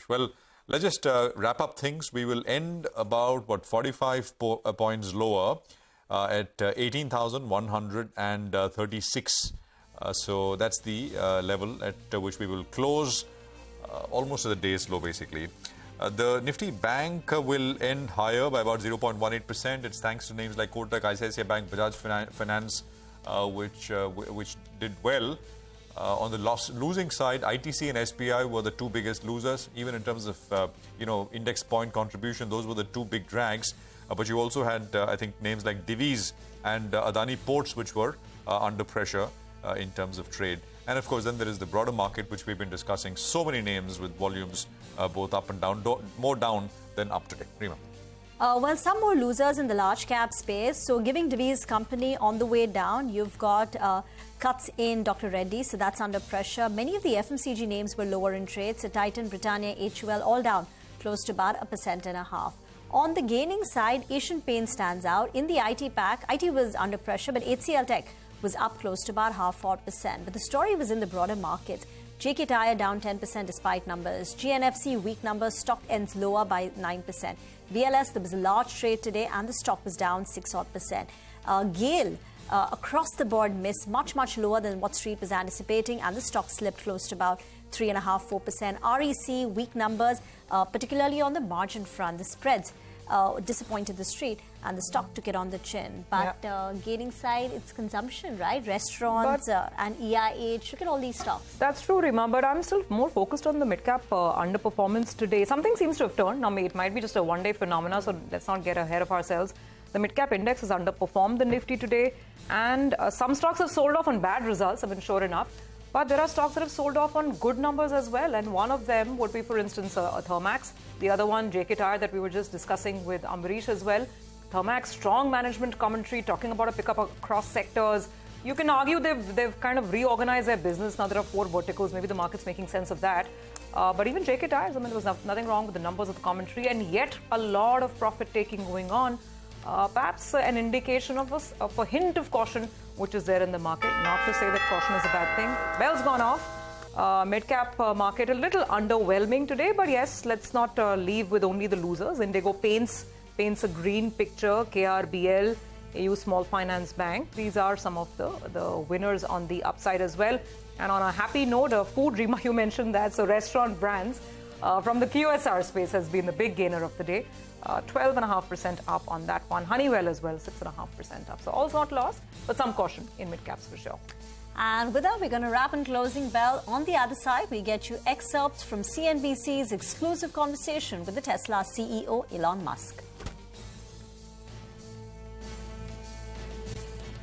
Well, let's just wrap up things. We will end about, 45 points lower at 18,136. So that's the level at which we will close almost at the day's low, basically. The Nifty Bank will end higher by about 0.18%. It's thanks to names like Kotak, ICICI Bank, Bajaj Finance, which did well. On the losing side, ITC and SBI were the two biggest losers. Even in terms of index point contribution, those were the two big drags. But you also had, I think, names like Divis and Adani Ports, which were under pressure in terms of trade. And of course, then there is the broader market, which we've been discussing. So many names with volumes both up and down, more down than up today. Rima. Well, some more losers in the large cap space. So giving Divis company on the way down, you've got cuts in Dr. Reddy, so that's under pressure. Many of the FMCG names were lower in trade. So Titan, Britannia, HUL, all down close to about 1.5%. On the gaining side, Asian Paint stands out. In the IT pack, IT was under pressure, but HCL Tech was up close to about 0.5%. But the story was in the broader market. JK Tyre down 10% despite numbers. GNFC weak numbers, stock ends lower by 9%. VLS, there was a large trade today and the stock was down 6%. GAIL, across the board miss, much lower than what Street was anticipating, and the stock slipped close to about 3.5-4%. REC, weak numbers, particularly on the margin front. The spreads disappointed the Street, and the stock took it on the chin. But gaining side, it's consumption, right? Restaurants and EIH. Look at all these stocks. That's true, Rima, but I'm still more focused on the midcap underperformance today. Something seems to have turned. Now, it might be just a one-day phenomena, so let's not get ahead of ourselves. The midcap index has underperformed the Nifty today, and some stocks have sold off on bad results, sure enough. But there are stocks that have sold off on good numbers as well, and one of them would be, for instance, a Thermax. The other one, JK Tyre, that we were just discussing with Ambarish as well. Thermax, strong management commentary, talking about a pickup across sectors. You can argue they've kind of reorganized their business. Now there are 4 verticals. Maybe the market's making sense of that. But even JK Tyre, there was nothing wrong with the numbers of the commentary, and yet a lot of profit-taking going on. Perhaps an indication of a hint of caution which is there in the market. Not to say that caution is a bad thing. Bell's gone off. Mid-cap market a little underwhelming today, but yes, let's not leave with only the losers. Indigo paints a green picture. KRBL, AU Small Finance Bank. These are some of the winners on the upside as well. And on a happy note, food, Rima, you mentioned that. So restaurant brands from the QSR space has been the big gainer of the day. 12.5% up on that one. Honeywell as well, 6.5% up. So all's not lost, but some caution in mid-caps for sure. And with that, we're going to wrap in closing bell. On the other side, we get you excerpts from CNBC's exclusive conversation with the Tesla CEO, Elon Musk.